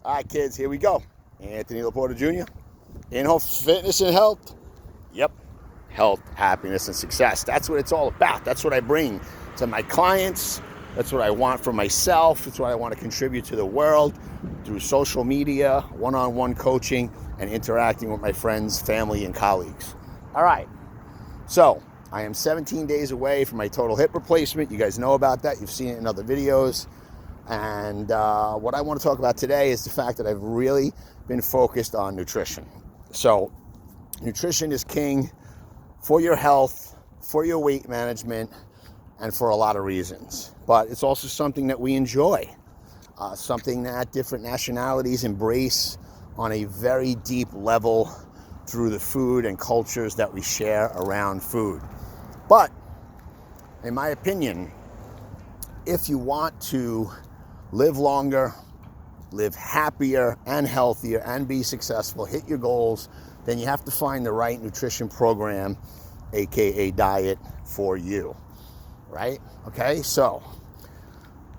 All right, kids, here we go. Anthony Laporta Jr. In-home fitness and health. Yep, health, happiness, and success. That's what it's all about. That's what I bring to my clients. That's what I want for myself. That's what I want to contribute to the world through social media, one-on-one coaching, and interacting with my friends, family, and colleagues. All right, so I am 17 days away from my total hip replacement. You guys know about that. You've seen it in other videos. And what I want to talk about today is the fact that I've really been focused on nutrition. So nutrition is king for your health, for your weight management, and for a lot of reasons. But it's also something that we enjoy, something that different nationalities embrace on a very deep level through the food and cultures that we share around food. But in my opinion, if you want to live longer, live happier and healthier, and be successful, hit your goals, then you have to find the right nutrition program, aka diet, for you, right? Okay, so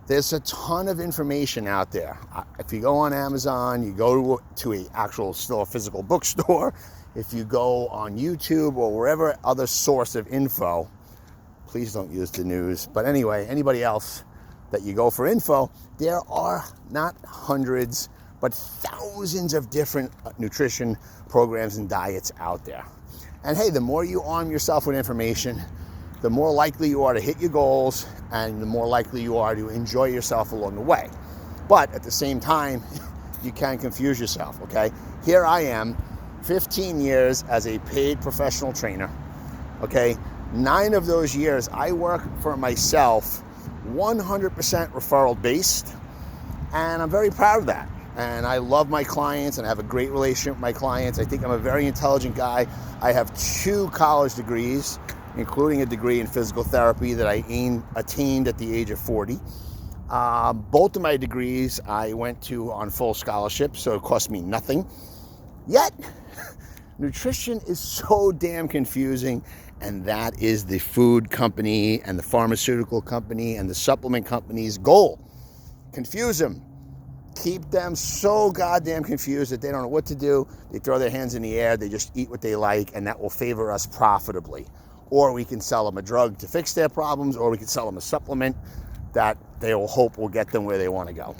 there's a ton of information out there. If you go on Amazon, you go to a physical bookstore, if you go on YouTube or wherever other source of info, please don't use the news, but anyway, anybody else that you go for info, there are not hundreds, but thousands of different nutrition programs and diets out there. And hey, the more you arm yourself with information, the more likely you are to hit your goals and the more likely you are to enjoy yourself along the way. But at the same time, you can confuse yourself, okay? Here I am, 15 years as a paid professional trainer, okay? 9 of those years I work for myself, 100% referral based, and I'm very proud of that. And I love my clients and I have a great relationship with my clients. I think I'm a very intelligent guy. I have 2 college degrees, including a degree in physical therapy that I attained at the age of 40. Both of my degrees I went to on full scholarship, so it cost me nothing. Yet, nutrition is so damn confusing, and that is the food company and the pharmaceutical company and the supplement company's goal. Confuse them. Keep them so goddamn confused that they don't know what to do. They throw their hands in the air. They just eat what they like, and that will favor us profitably. Or we can sell them a drug to fix their problems, or we can sell them a supplement that they will hope will get them where they want to go.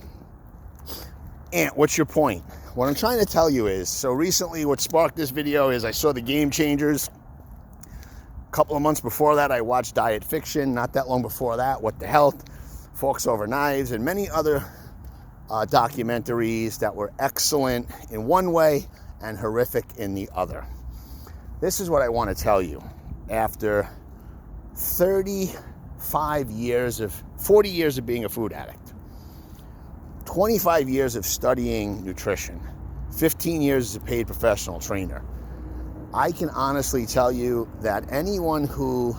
And what's your point? What I'm trying to tell you is, so recently what sparked this video is I saw the Game Changers. A couple of months before that, I watched Diet Fiction. Not that long before that, What the Health, Forks Over Knives, and many other documentaries that were excellent in one way and horrific in the other. This is what I want to tell you. After 40 years of being a food addict, 25 years of studying nutrition, 15 years as a paid professional trainer, I can honestly tell you that anyone who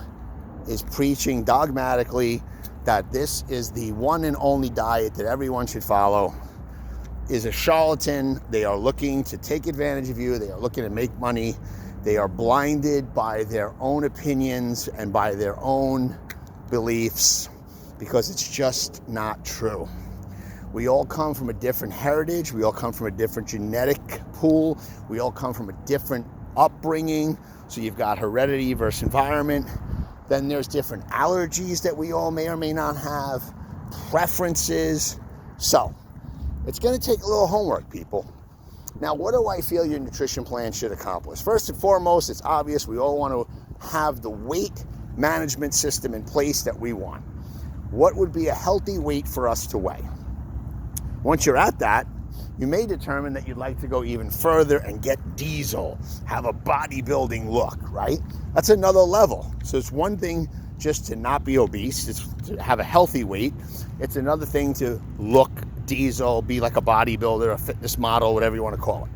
is preaching dogmatically that this is the one and only diet that everyone should follow is a charlatan. They are looking to take advantage of you. They are looking to make money. They are blinded by their own opinions and by their own beliefs because it's just not true. We all come from a different heritage. We all come from a different genetic pool. We all come from a different upbringing. So you've got heredity versus environment. Then there's different allergies that we all may or may not have, preferences. So it's going to take a little homework, people. Now, what do I feel your nutrition plan should accomplish? First and foremost, it's obvious we all want to have the weight management system in place that we want. What would be a healthy weight for us to weigh? Once you're at that, you may determine that you'd like to go even further and get diesel, have a bodybuilding look, right? That's another level. So it's one thing just to not be obese, it's to have a healthy weight. It's another thing to look diesel, be like a bodybuilder, a fitness model, whatever you want to call it.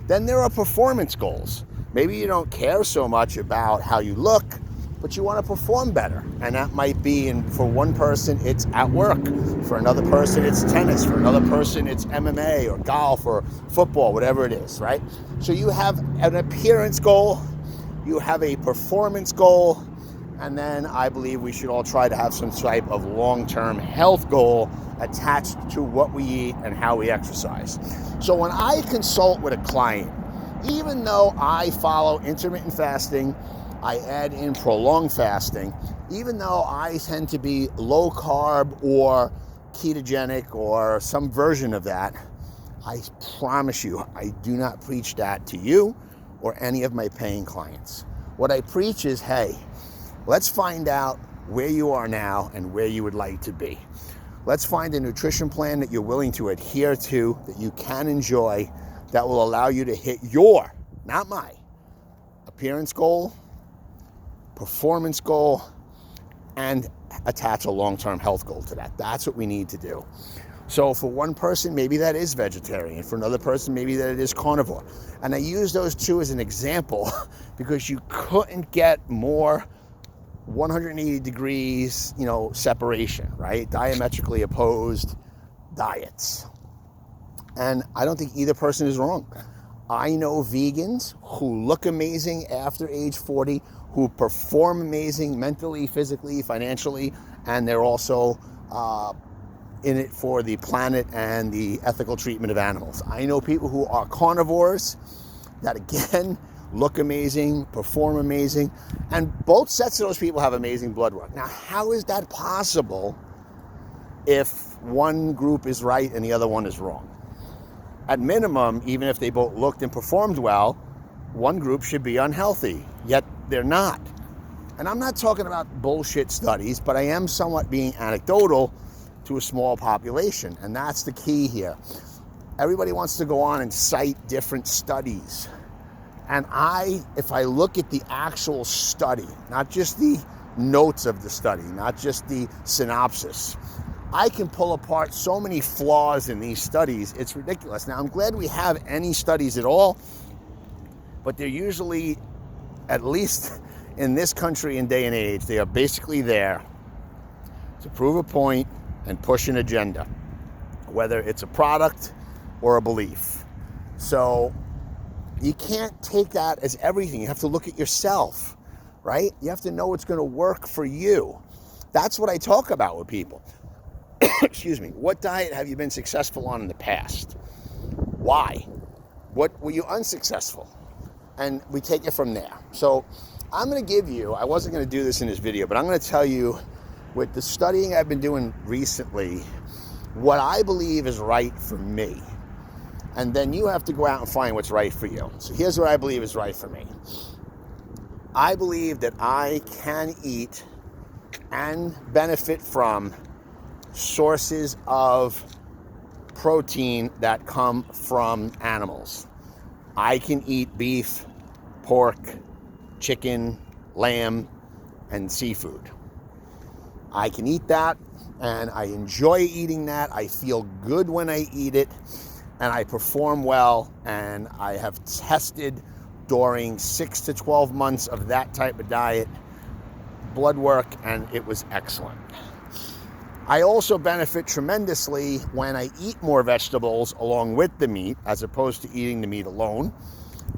Then there are performance goals. Maybe you don't care so much about how you look, but you want to perform better. And that might be, for one person, it's at work. For another person, it's tennis. For another person, it's MMA or golf or football, whatever it is, right? So you have an appearance goal, you have a performance goal, And then I believe we should all try to have some type of long-term health goal attached to what we eat and how we exercise. So when I consult with a client, even though I follow intermittent fasting, I add in prolonged fasting, even though I tend to be low carb or ketogenic or some version of that, I promise you, I do not preach that to you or any of my paying clients. What I preach is, hey, let's find out where you are now and where you would like to be. Let's find a nutrition plan that you're willing to adhere to, that you can enjoy, that will allow you to hit your, not my, appearance goal, performance goal, and attach a long-term health goal to that. That's what we need to do. So for one person, maybe that is vegetarian. For another person, maybe that it is carnivore. And I use those two as an example because you couldn't get more 180 degrees, separation, right? Diametrically opposed diets. And I don't think either person is wrong. I know vegans who look amazing after age 40, who perform amazing mentally, physically, financially, and they're also in it for the planet and the ethical treatment of animals. I know people who are carnivores that, again, look amazing, perform amazing, and both sets of those people have amazing blood work. Now, how is that possible if one group is right and the other one is wrong? At minimum, even if they both looked and performed well, one group should be unhealthy, yet they're not. And I'm not talking about bullshit studies, but I am somewhat being anecdotal to a small population, and that's the key here. Everybody wants to go on and cite different studies. And if I look at the actual study, not just the notes of the study, not just the synopsis, I can pull apart so many flaws in these studies, it's ridiculous. Now, I'm glad we have any studies at all, but they're usually, at least in this country and day and age, they are basically there to prove a point and push an agenda, whether it's a product or a belief. So you can't take that as everything. You have to look at yourself, right? You have to know what's going to work for you. That's what I talk about with people. Excuse me. What diet have you been successful on in the past? Why? What were you unsuccessful? And we take it from there. So I'm going to give you, I wasn't going to do this in this video, but I'm going to tell you, with the studying I've been doing recently, what I believe is right for me. And then you have to go out and find what's right for you. So here's what I believe is right for me. I believe that I can eat and benefit from sources of protein that come from animals. I can eat beef, pork, chicken, lamb, and seafood. I can eat that, and I enjoy eating that. I feel good when I eat it, and I perform well, and I have tested during 6 to 12 months of that type of diet, blood work, and it was excellent. I also benefit tremendously when I eat more vegetables along with the meat, as opposed to eating the meat alone.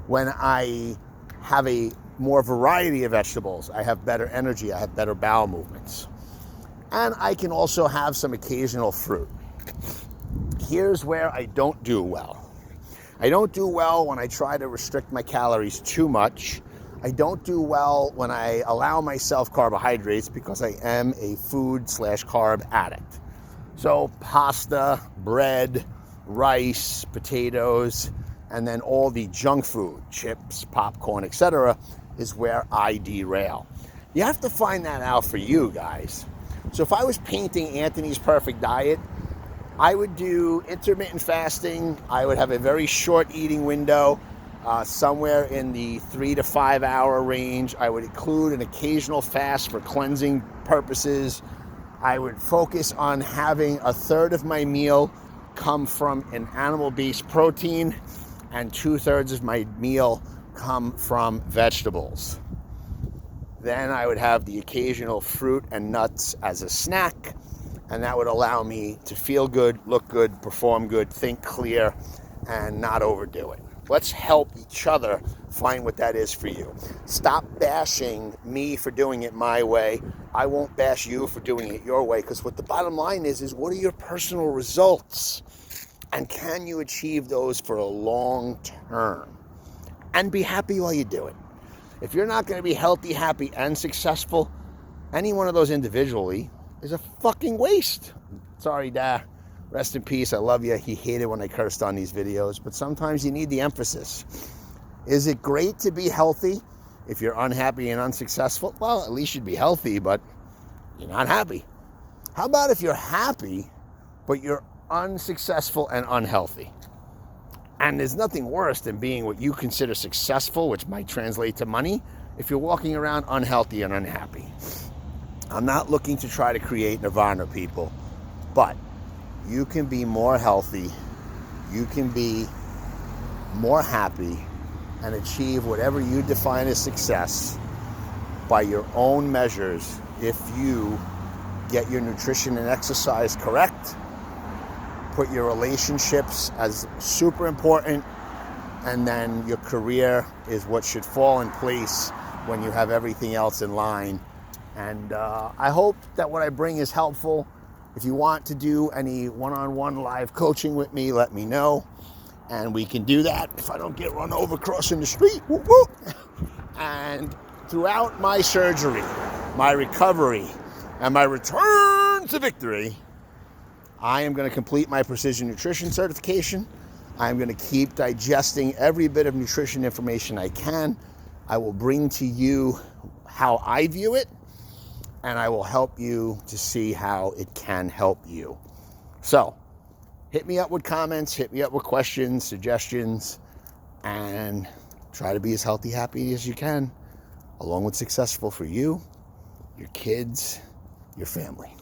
When I have a more variety of vegetables, I have better energy, I have better bowel movements. And I can also have some occasional fruit. Here's where I don't do well. I don't do well when I try to restrict my calories too much. I don't do well when I allow myself carbohydrates because I am a food/carb addict. So pasta, bread, rice, potatoes, and then all the junk food, chips, popcorn, etc., is where I derail. You have to find that out for you guys. So if I was painting Anthony's perfect diet, I would do intermittent fasting. I would have a very short eating window, somewhere in the 3 to 5 hour range. I would include an occasional fast for cleansing purposes. I would focus on having a third of my meal come from an animal-based protein and 2/3 of my meal come from vegetables. Then I would have the occasional fruit and nuts as a snack, and that would allow me to feel good, look good, perform good, think clear, and not overdo it. Let's help each other find what that is for you. Stop bashing me for doing it my way. I won't bash you for doing it your way, because what the bottom line is what are your personal results? And can you achieve those for a long term? And be happy while you do it. If you're not going to be healthy, happy, and successful, any one of those individually is a fucking waste. Sorry, Dad. Rest in peace. I love you. He hated when I cursed on these videos, but sometimes you need the emphasis. Is it great to be healthy if you're unhappy and unsuccessful? Well, at least you'd be healthy, but you're not happy. How about if you're happy, but you're unsuccessful and unhealthy? And there's nothing worse than being what you consider successful, which might translate to money, if you're walking around unhealthy and unhappy. I'm not looking to try to create nirvana, people, but you can be more healthy, you can be more happy, and achieve whatever you define as success by your own measures if you get your nutrition and exercise correct, put your relationships as super important, and then your career is what should fall in place when you have everything else in line. And I hope that what I bring is helpful. If you want to do any one-on-one live coaching with me, let me know. And we can do that if I don't get run over crossing the street. Whoop, whoop. And throughout my surgery, my recovery, and my return to victory, I am going to complete my precision nutrition certification. I'm going to keep digesting every bit of nutrition information I can. I will bring to you how I view it, and I will help you to see how it can help you. So, hit me up with comments, hit me up with questions, suggestions, and try to be as healthy, happy as you can, along with successful for you, your kids, your family.